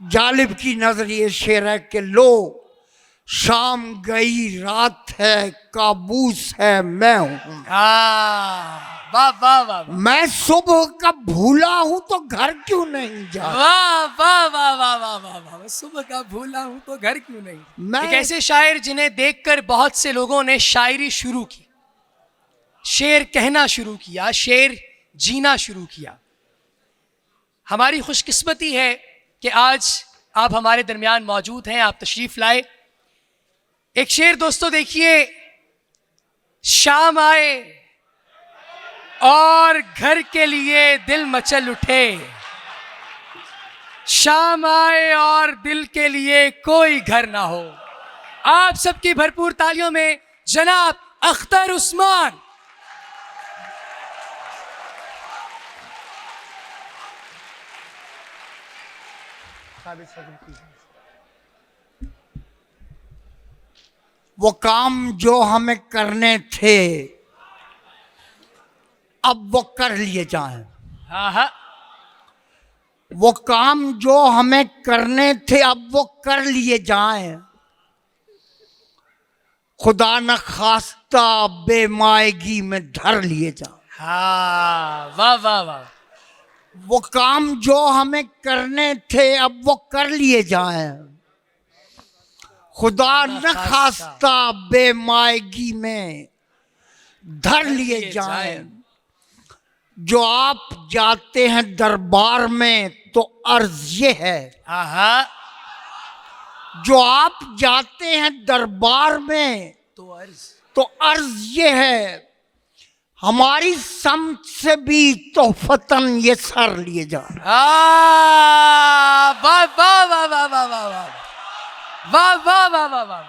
जालिब की नजर ये शेर है कि लो शाम गई रात है काबूस है मैं हूं। वाह वाह वाह मैं सुबह का भूला हूं तो घर क्यों नहीं जा। वाह वाह वाह वाह वाह वाह वाह, सुबह का भूला हूं तो घर क्यों नहीं। एक ऐसे शायर जिन्हें देखकर बहुत से लोगों ने शायरी शुरू की, शेर कहना शुरू किया, शेर जीना शुरू किया। हमारी खुशकिस्मती है कि आज आप हमारे दरमियान मौजूद हैं, आप तशरीफ लाए। एक शेर दोस्तों देखिए, शाम आए और घर के लिए दिल मचल उठे, शाम आए और दिल के लिए कोई घर ना हो। आप सबकी भरपूर तालियों में जनाब अख्तर उस्मान। वो काम जो हमें करने थे अब वो कर लिए जाएं। हाँ, वो काम जो हमें करने थे अब वो कर लिए जाएं। खुदा न खास्ता बेमायगी में धर लिए जाएं। हाँ, वाह वाह वाह। वो काम जो हमें करने थे अब वो कर लिए जाएं। खुदा न खास्ता बेमायगी में धर लिए जाएं। जो आप जाते हैं दरबार में तो अर्ज ये है, जो आप जाते हैं दरबार में तो अर्ज ये है, हमारी समझ से भी तोहफतन ये सर लिए जाए। वाह वाह वाह वाह वाह वाह वाह वाह वाह वाह वाह वाह,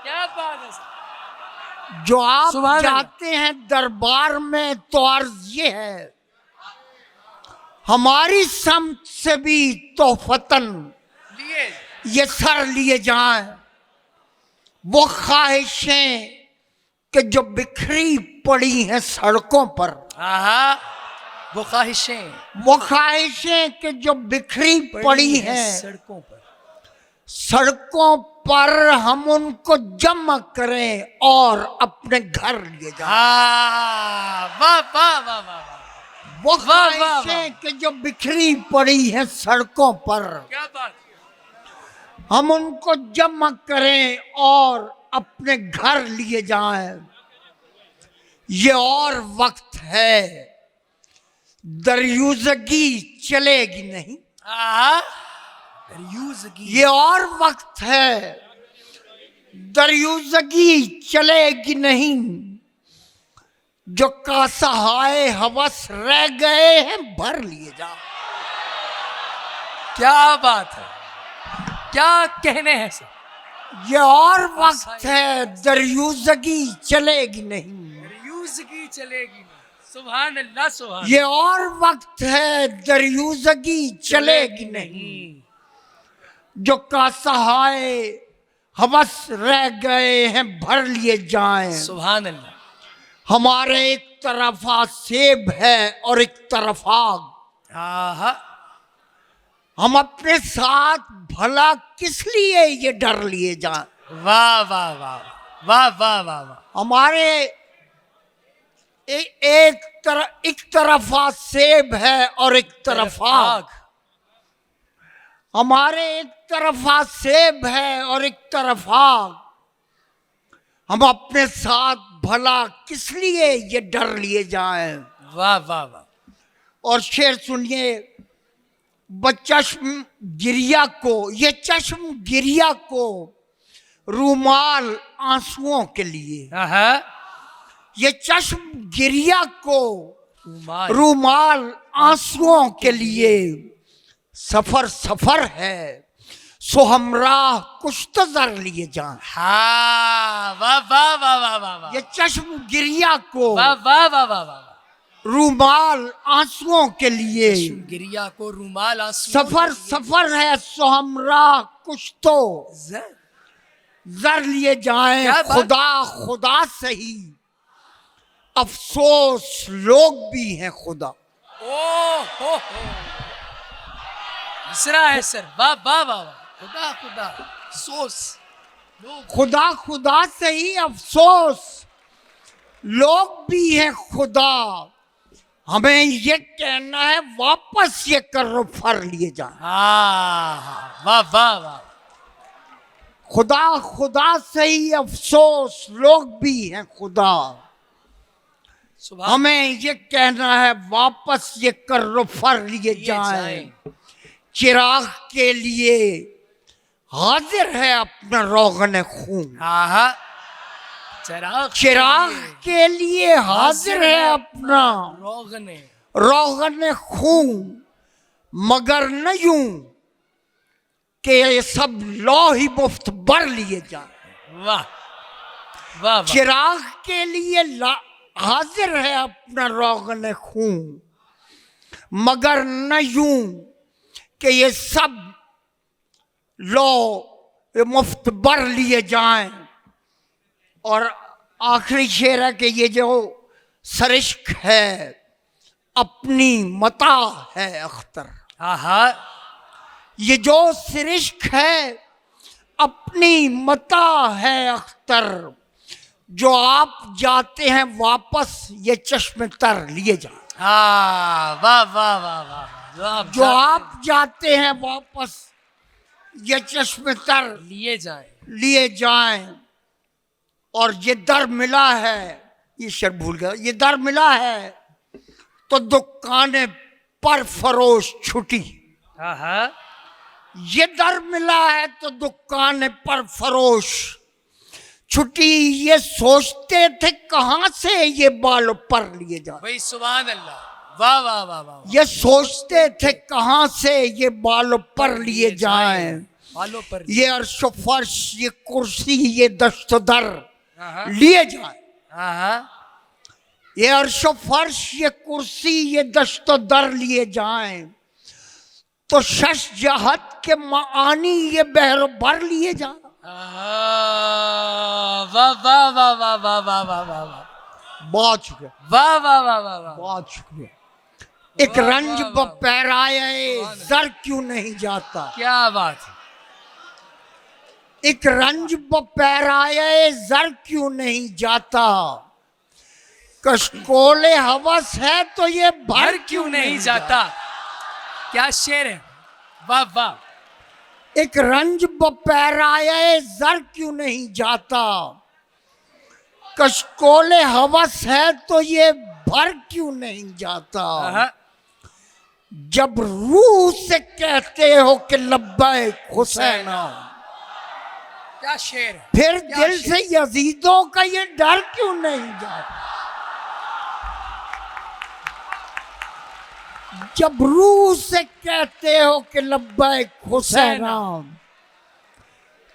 क्या बात है। जो आप जाते हैं दरबार में तो अर्ज ये है, हमारी समझ से भी तोहफतन ये सर लिए जाएं। वो ख्वाहिशें कि जो बिखरी पड़ी हैं सड़कों पर, वो ख्वाहिशें कि जो बिखरी पड़ी हैं सड़कों पर हम उनको जमा करें और अपने घर ले जाएं। वाह वाह वाह वाह। वो ख्वाहिशें कि जो बिखरी पड़ी हैं सड़कों पर, क्या बात, हम उनको जमा करें और अपने घर लिए जाएं। ये और वक्त है दरयूज़गी चलेगी नहीं। ये और वक्त है दरयूज़गी चलेगी नहीं। जो कासाहाए हवस रह गए हैं भर लिए जा। क्या बात है, क्या कहने हैं सर। ये और वक्त है दरयूज़गी चलेगी नहीं। दरयूज़गी चलेगी नहीं, सुभान अल्लाह सुभान। ये और वक्त है दरयूज़गी चलेगी नहीं। जो कासाहाए हवस रह गए हैं भर लिए जाएं। सुभान अल्लाह। हमारे एक तरफा सेब है और एक तरफ आग। हम अपने साथ भला किस लिए ये डर लिए जाएं। वाह वाह वाह वाह वाह वाह वाह। हमारे एक तरफा सेब है और एक तरफ आग। हमारे एक तरफा सेब है और एक तरफ आग। हम अपने साथ भला किस लिए ये डर लिए जाएं। वाह वाह वाह। और शेर सुनिए, बचश्म गिरिया को, ये चश्म गिरिया को रूमाल आंसुओं के लिए, ये चश्म गिरिया को रूमाल आंसुओं के लिए। सफर सफर है सो हमराह कुछ तो जर लिए जाएं। वाह वाह वाह वाह वाह। ये चश्म गिरिया को वाह वाह वाह वाह वाह, रूमाल आंसुओं के लिए। गिरिया को रूमाल आंसू। सफर सफर है सो हमराह कुछ तो जर लिए जाएं। खुदा खुदा सही अफसोस लोग भी हैं खुदा। दूसरा है सर, वाह वाह वाह वाह, खुदा खुदा अफसोस, लोग खुदा खुदा से ही अफसोस, लोग भी हैं खुदा। हमें ये कहना है वापस ये कर्र फर लिए जाए। वाह वाह वाह, खुदा खुदा से ही अफसोस, लोग भी हैं खुदा। सुबह हमें ये कहना है वापस ये कर्र फर लिए जाए। चिराग के लिए हाजिर है अपना रोगन खून। चिराग के लिए हाजिर है अपना रोगन खून, मगर न यूं कि ये सब लौ ही मुफ्त बर लिए जाए। वाह वाह, चिराग के लिए हाजिर है अपना रोगन खून, मगर न यूं कि ये सब लो ये मुफ्त बर लिए जाएं। और आखिरी शेर है कि ये जो सरिश्क है अपनी मता है अख्तर। ये जो सरिश्क है अपनी मता है अख्तर, जो आप जाते हैं वापस ये चश्मे तर लिए जाए। वाह वाह वाह वाह, जो आप जाते हैं वापस ये चश्मे तर लिए जाएं। और ये दर मिला है, ये शर भूल गया, ये दर मिला है तो दुकानें पर फरोश छुटी। ये दर मिला है तो दुकानें पर फरोश छुटी। ये सोचते थे कहां से ये बाल पर लिए जाए। भाई सुभान अल्लाह, वाह वाह वाह वाह। ये सोचते थे कहां से ये बाल पर लिए जाएं। बालों पर ये अर्श फर्श ये कुर्सी ये दस्तदर लिए जाए। ये अर्श फर्श ये कुर्सी ये दस्तदर लिए जाएं, तो शश जहत के मानी ये बहर भर लिए जाए। वाह वाह वाह वाह वाह वाह वाह वाह वाह, बहुत शुक्रिया, वाह वाह वाह वाह वाह, बहुत शुक्रिया। एक रंज पैराए जर क्यों नहीं जाता। क्या बात है। एक रंज पैराए जर क्यों नहीं जाता। कशकोले हवस है तो ये भर क्यों नहीं जाता। क्या शेर है, वाह वाह। एक रंज पैराए जर क्यों नहीं जाता। कशकोले हवस है तो ये भर क्यों नहीं जाता। जब रूह से कहते हो कि लब्बैक हुसैना, क्या शेर है। फिर दिल से यजीदों का ये डर क्यों नहीं जाता। जब रूह से कहते हो कि लब्बैक हुसैना,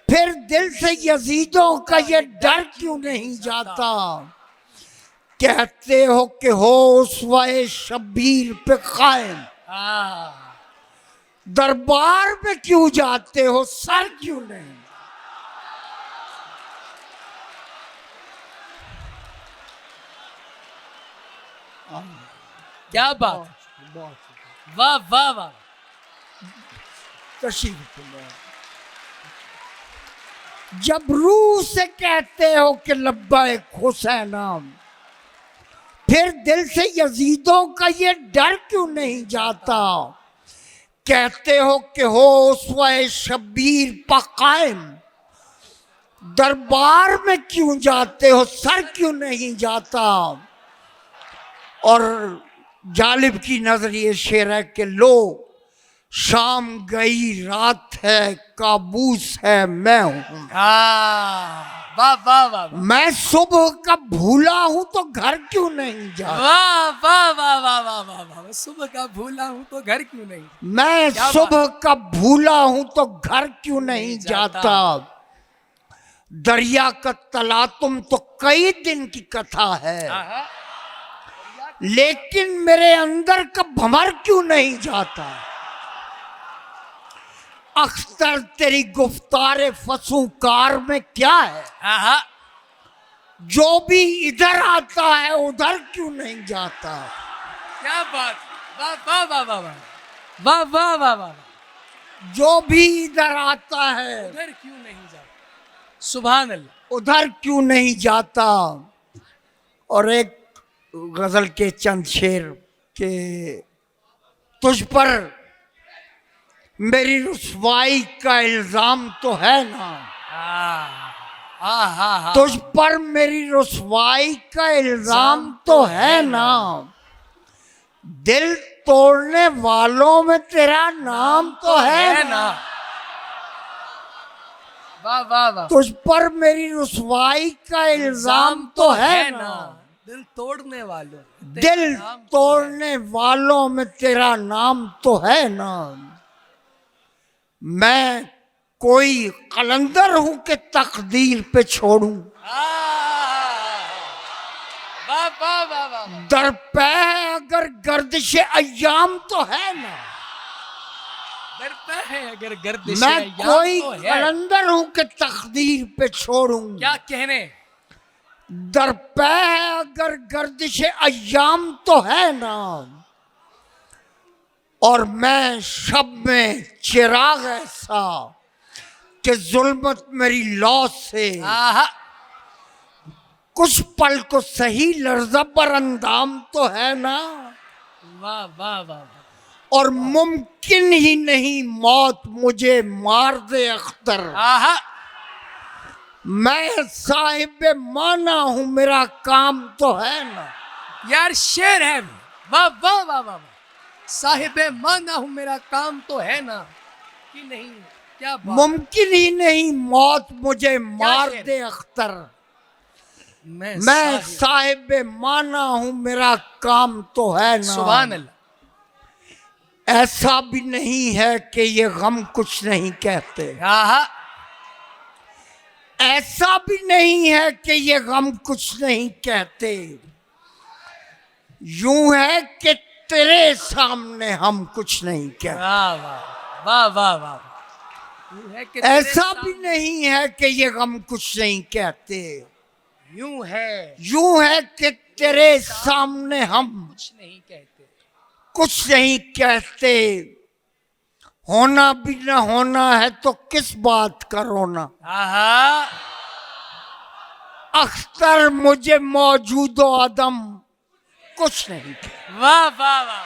फिर दिल से यजीदों का ये डर क्यों नहीं जाता। कहते हो कि हो उसवाए शबीर पे कायम, दरबार में क्यों जाते हो सर क्यों नहीं। क्या बात, वाह वाह वाह। जब रूह से कहते हो कि लब्बैक हुसैना, फिर दिल से यजीदों का ये डर क्यों नहीं जाता। कहते हो कि हो उसवाए शबीर पर कायम, दरबार में क्यों जाते हो सर क्यों नहीं जाता। और जालिब की नजर ये शेर है कि लो शाम गई रात है काबूस है मैं हूं। वाह वाह वाह। मैं सुबह का भूला हूं तो घर क्यों नहीं जाता। वाह वाह वाह वाह वाह वाह वाह। सुबह का भूला हूं तो घर क्यों नहीं। मैं सुबह का भूला हूं तो घर क्यों नहीं जाता। दरिया का तलातुम तो कई दिन की कथा है, लेकिन मेरे अंदर का भंवर क्यों नहीं जाता। अख्तर तेरी गुफ्तारे फसूकार में क्या है। जो भी इधर आता है उधर क्यों नहीं जाता। क्या बात, वाह वाह वाह वाह वाह वाह वाह वाह। जो भी इधर आता है उधर क्यों नहीं जाता। सुभान अल्लाह। उधर क्यों नहीं जाता। और एक गजल के चंद शेर के तुझ पर मेरी रुसवाई का इल्जाम तो है ना। तुझ पर मेरी रुसवाई का इल्जाम तो है ना। दिल तोड़ने वालों में तेरा नाम तो है ना। वाह वाह वाह। तुझ पर मेरी रुसवाई का इल्जाम तो है ना। दिल तोड़ने वालों, दिल तोड़ने वालों में तेरा नाम तो है ना। मैं कोई कलंदर हूं कि तकदीर पे छोड़ूं। वाह वाह वाह वाह। दर पे है अगर गर्दिश अय्याम तो है ना। डरता है अगर गर्दिश मैं अय्याम कोई तो है। कलंदर हूं कि तकदीर पे छोड़ूं। क्या कहने। दर पे है अगर गर्दिश अय्याम तो है ना। और मैं शब में चिराग ऐसा कि जुल्मत मेरी लौ से कुछ पल को सही लर्ज़ा पर अंदाम तो है ना। वाह वाह वाह। और मुमकिन ही नहीं मौत मुझे मार दे अख्तर। मैं साहिब माना हूं मेरा काम तो है ना। यार शेर है। वाह वाह वाह वाह। साहिब माना हूं मेरा काम तो है ना कि नहीं। क्या मुमकिन ही नहीं मौत मुझे मार दे अख्तर। मैं साहिब माना हूं मेरा काम तो है ना। सुभान अल्लाह। ऐसा भी नहीं है कि ये गम कुछ नहीं कहते। ऐसा भी नहीं है कि ये गम कुछ नहीं कहते। यूं है कि तेरे सामने हम कुछ नहीं कहते। वाह वाह वाह वाह। ऐसा भी नहीं है कि ये गम कुछ नहीं कहते। यूं है कि तेरे सामने हम कुछ नहीं कहते। कुछ नहीं कहते। होना भी ना होना है तो किस बात का रोना। अख्तर मुझे मौजूद अदम कुछ नहीं। वाह वाह वाह।